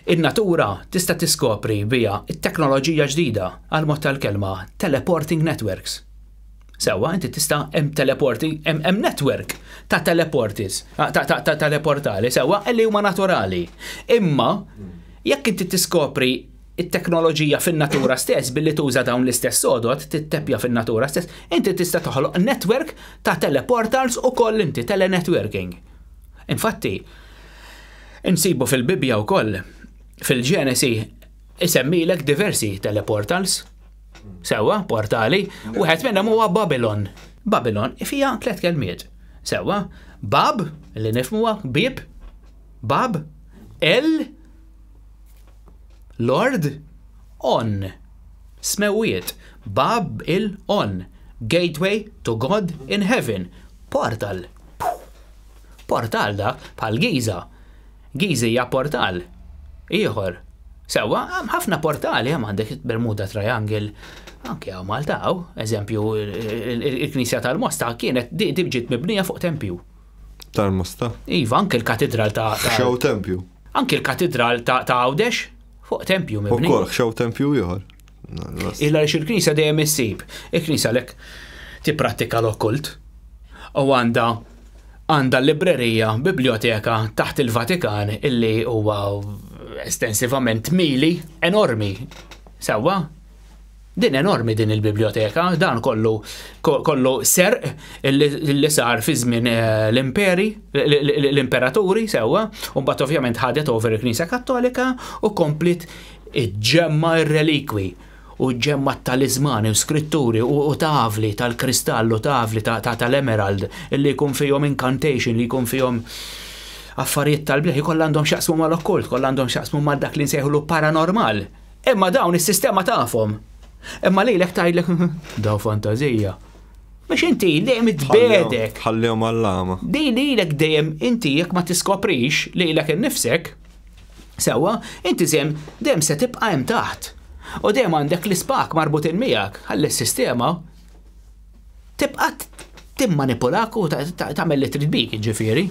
In-natura tista' tiskopri biha t-teknoloġija ġdida għal mod tal-kelma teleporting networks. Sewwa, inti tista' hemm network ta' teleportali sewwa li huma naturali. Imma jekk inti tiskopri it-teknoloġija fin-natura stess billi tuża dawn l-istess sodod titteppja fin-natura stess, inti tista' toħloq network ta' teleportals ukoll inti telenetworking. Infatti, insibu fil-Bibja wkoll fil-Ġenesi isemmilek diversi teleportals. Sewwa, portali, wieħed minnhom huwa Babylon. Babylon fiha 3 kelmiet. Sewwa, Bab, li nifhmuha bib, Bab, Lord, On. Smewiet, Bab On. Gateway to God in heaven. Portal. Portal da bħal Giza. Giza hija portal. Ieħor. Sewwa, hemm ħafna portali hemm għandek Bermuda Triangle, anke hawn Malta, eżempju il-Knisja tal-Mosta kienet ġiet mibnija fuq tempju. Tal-Mosta? Iva, anke l-katedral ta' Xew tempju. Anke l-katedral ta' Għawdex fuq tempju mibni. Ukoll xew tempju ieħor. Illa il-Knisja dejjem issib. Il-Knisja lek tipprattika l-okkult. U għandha librerija, biblioteka taħt il-Vatikan illi huwa estensivament mili enormi. Sewwa? Din enormi din il-biblioteka, dan kollu serq illi sar fi żmien l-imperaturi sewwa, u mbagħad ovvjament ħadet over il-Knisja Kattolika u komplit iġġemma r-relikwi u ġemma t-talizmani u skritturi u tavli tal-kristallu, tavli tal-emerald, illi jkun fihom incantation, li jkun fihom affarijiet tal-bleħi, kollha għandhom xaqsmu mal-okkult, kollha għandhom xaqsmu ma' dak li nsejħulu paranormal. Imma dawn is-sistema tafhom. Imma lilek tgħidlek daw fantażija. Biex inti dejjem tbedek. Ħallihom għall-lama. Lilek dejjem inti jekk ma tiskoprix lilek innifsek, sewwa, inti dejjem se tibqa' hemm taħt. U dejjem għandek l-ispak marbutin miegħek ħalli s-sistema tibqa' timmanipulak u tagħmel li trid bik, jiġifieri.